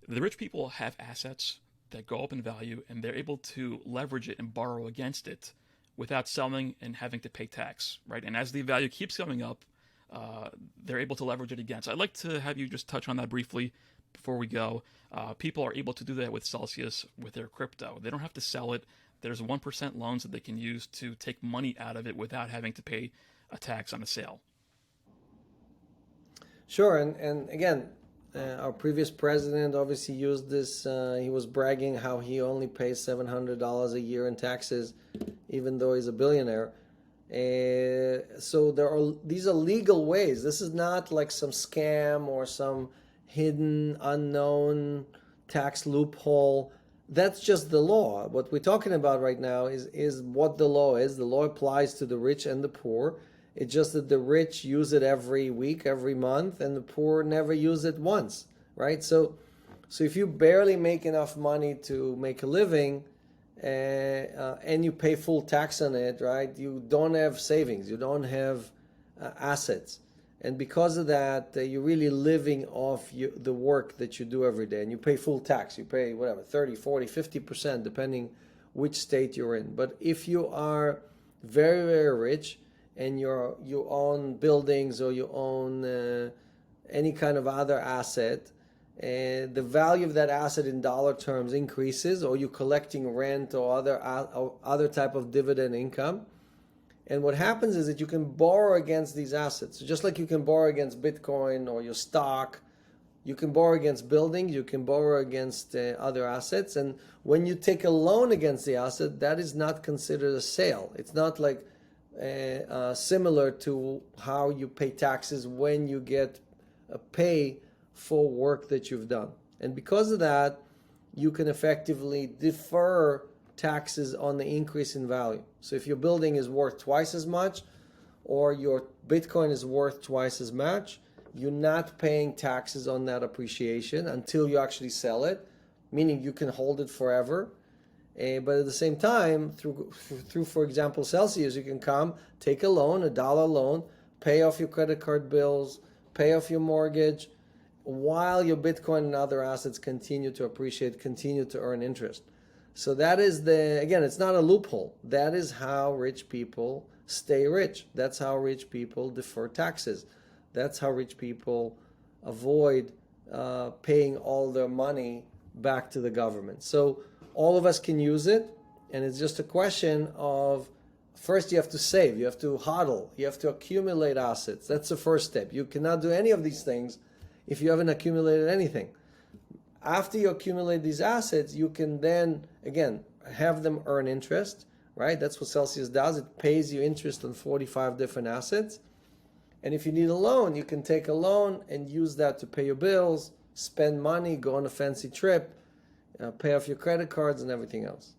The rich people have assets that go up in value, and they're able to leverage it and borrow against it without selling and having to pay tax, right? And as the value keeps going up, they're able to leverage it again. So I'd like to have you just touch on that briefly before we go. People are able to do that with Celsius with their crypto. They don't have to sell it. There's 1% loans that they can use to take money out of it without having to pay a tax on a sale. Sure, and again, our previous president obviously used this. He was bragging how he only pays $700 a year in taxes, even though he's a billionaire. So these are legal ways. This is not like some scam or some hidden, unknown tax loophole. That's just the law. What we're talking about right now is what the law is. The law applies to the rich and the poor. It's just that the rich use it every week, every month, and the poor never use it once, right? So if you barely make enough money to make a living, and you pay full tax on it, right? You don't have savings, you don't have assets, and because of that, you're really living off the work that you do every day, and you pay full tax. You pay whatever 30, 40, 50%, depending which state you're in. But if you are very, very rich, and you own buildings or you own any kind of other asset, and the value of that asset in dollar terms increases, or you're collecting rent or other type of dividend income. And what happens is that you can borrow against these assets. So just like you can borrow against Bitcoin or your stock, you can borrow against buildings, you can borrow against other assets. And when you take a loan against the asset, that is not considered a sale. It's not like similar to how you pay taxes when you get a pay for work that you've done. And because of that, you can effectively defer taxes on the increase in value. So if your building is worth twice as much, or your Bitcoin is worth twice as much, you're not paying taxes on that appreciation until you actually sell it, meaning you can hold it forever. But at the same time, through, for example, Celsius, you can come, take a loan, a dollar loan, pay off your credit card bills, pay off your mortgage, while your Bitcoin and other assets continue to appreciate, continue to earn interest. So that is again, it's not a loophole. That is how rich people stay rich. That's how rich people defer taxes. That's how rich people avoid paying all their money back to the government. So all of us can use it, and it's just a question of, first you have to save, you have to hodl, you have to accumulate assets. That's the first step. You cannot do any of these things if you haven't accumulated anything. After you accumulate these assets, you can then, again, have them earn interest, right? That's what Celsius does. It pays you interest on 45 different assets. And if you need a loan, you can take a loan and use that to pay your bills, spend money, go on a fancy trip, pay off your credit cards and everything else.